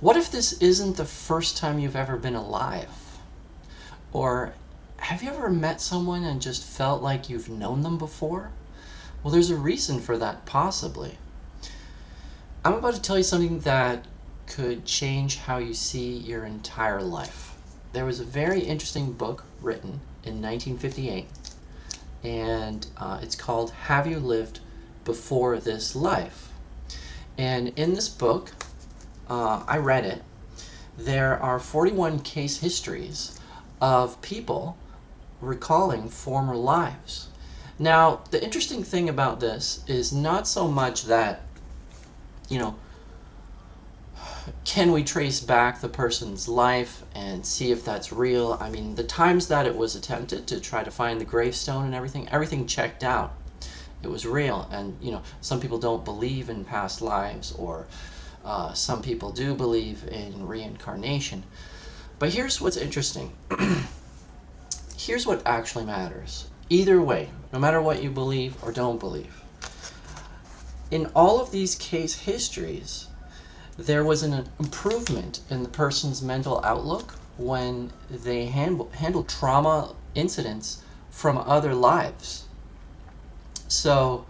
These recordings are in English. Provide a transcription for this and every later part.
What if this isn't the first time you've ever been alive? Or have you ever met someone and just felt like you've known them before? Well, there's a reason for that, possibly. I'm about to tell you something that could change how you see your entire life. There was a very interesting book written in 1958, and it's called Have You Lived Before This Life? And in this book, I read it, there are 41 case histories of people recalling former lives. Now, the interesting thing about this is not so much that, you know, can we trace back the person's life and see if that's real? I mean, the times that it was attempted to try to find the gravestone and everything checked out. It was real. And, some people don't believe in past lives, or some people do believe in reincarnation. But here's what's interesting. Here's what actually matters. Either way, no matter what you believe or don't believe, in all of these case histories, there was an improvement in the person's mental outlook when they handled trauma incidents from other lives. So,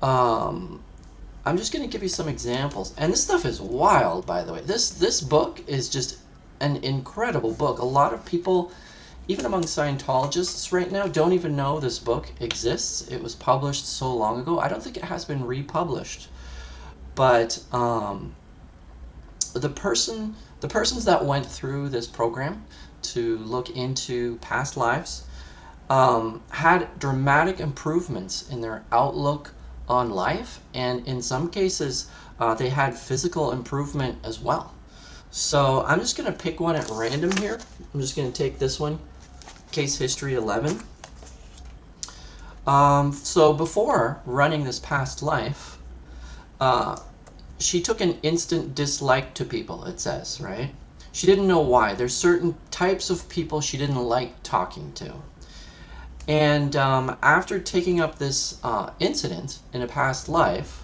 I'm just going to give you some examples. And this stuff is wild, by the way. This book is just an incredible book. A lot of people, even among Scientologists right now, don't even know this book exists. It was published so long ago. I don't think it has been republished. But the persons that went through this program to look into past lives had dramatic improvements in their outlook on life, and in some cases they had physical improvement as well. So I'm just going to pick one at random here. I'm just going to take this one, case history 11. So before running this past life, she took an instant dislike to people, it says, right? She didn't know why. There's certain types of people she didn't like talking to. And after taking up this incident in a past life,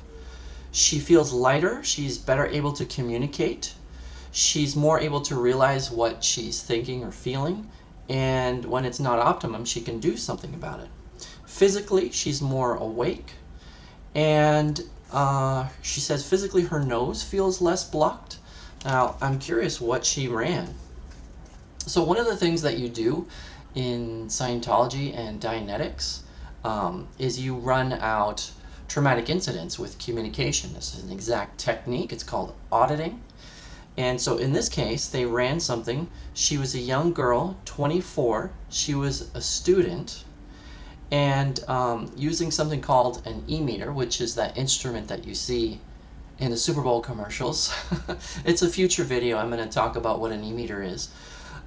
she feels lighter. She's better able to communicate. She's more able to realize what she's thinking or feeling. And when it's not optimum, she can do something about it. Physically, she's more awake. And she says physically her nose feels less blocked. Now, I'm curious what she ran. So one of the things that you do in Scientology and Dianetics is you run out traumatic incidents with communication. This is an exact technique. It's called auditing. And so in this case, they ran something. She was a young girl, 24. She was a student. And using something called an e-meter, which is that instrument that you see in the Super Bowl commercials. It's a future video. I'm going to talk about what an e-meter is.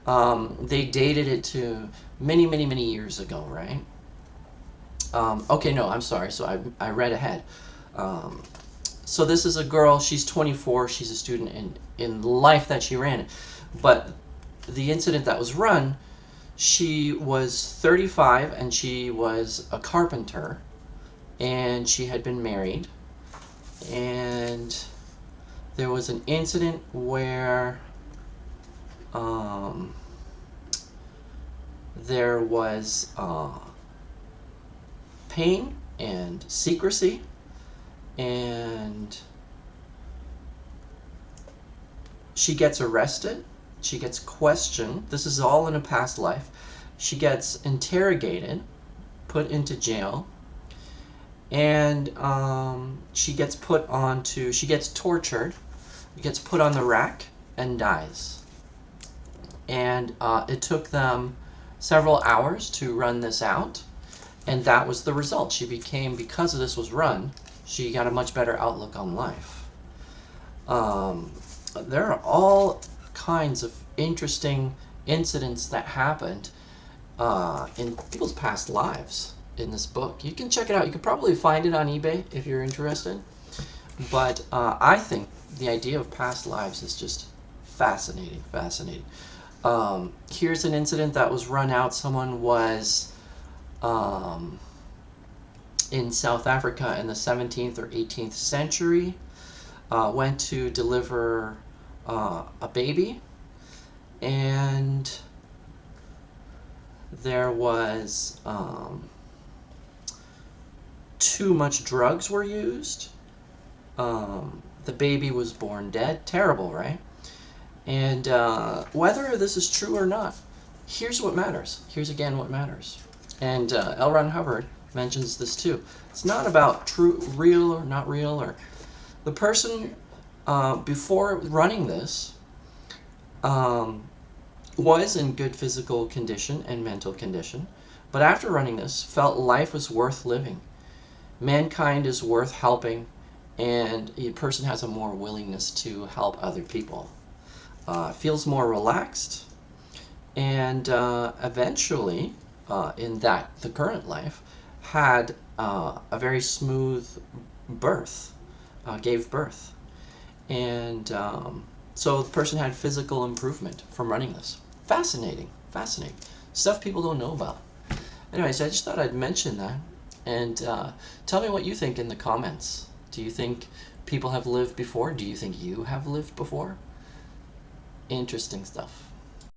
They dated it to many, many, many years ago, right? Okay, no, I'm sorry. So I read ahead. So this is a girl. She's 24. She's a student in life that she ran. But the incident that was run, she was 35 and she was a carpenter, and she had been married, and there was an incident where there was pain and secrecy, and she gets arrested. She gets questioned. This is all in a past life. She gets interrogated, put into jail, and she gets tortured, gets put on the rack, and dies. And it took them several hours to run this out, and that was the result. Because this was run, she got a much better outlook on life. There are all kinds of interesting incidents that happened in people's past lives in this book. You can check it out. You could probably find it on eBay if you're interested. But I think the idea of past lives is just fascinating. Here's an incident that was run out. Someone was in South Africa in the 17th or 18th century, went to deliver a baby, and there was too much drugs were used. The baby was born dead. Terrible, right? And whether this is true or not, here's what matters. Here's again what matters. And L. Ron Hubbard mentions this too. It's not about true, real or not real, or the person before running this was in good physical condition and mental condition, but after running this felt life was worth living. Mankind is worth helping, and a person has a more willingness to help other people. Feels more relaxed, and eventually, in the current life, had a very smooth birth, gave birth, and so the person had physical improvement from running this. Fascinating, fascinating stuff people don't know about. Anyways, I just thought I'd mention that, and tell me what you think in the comments. Do you think people have lived before? Do you think you have lived before? Interesting stuff.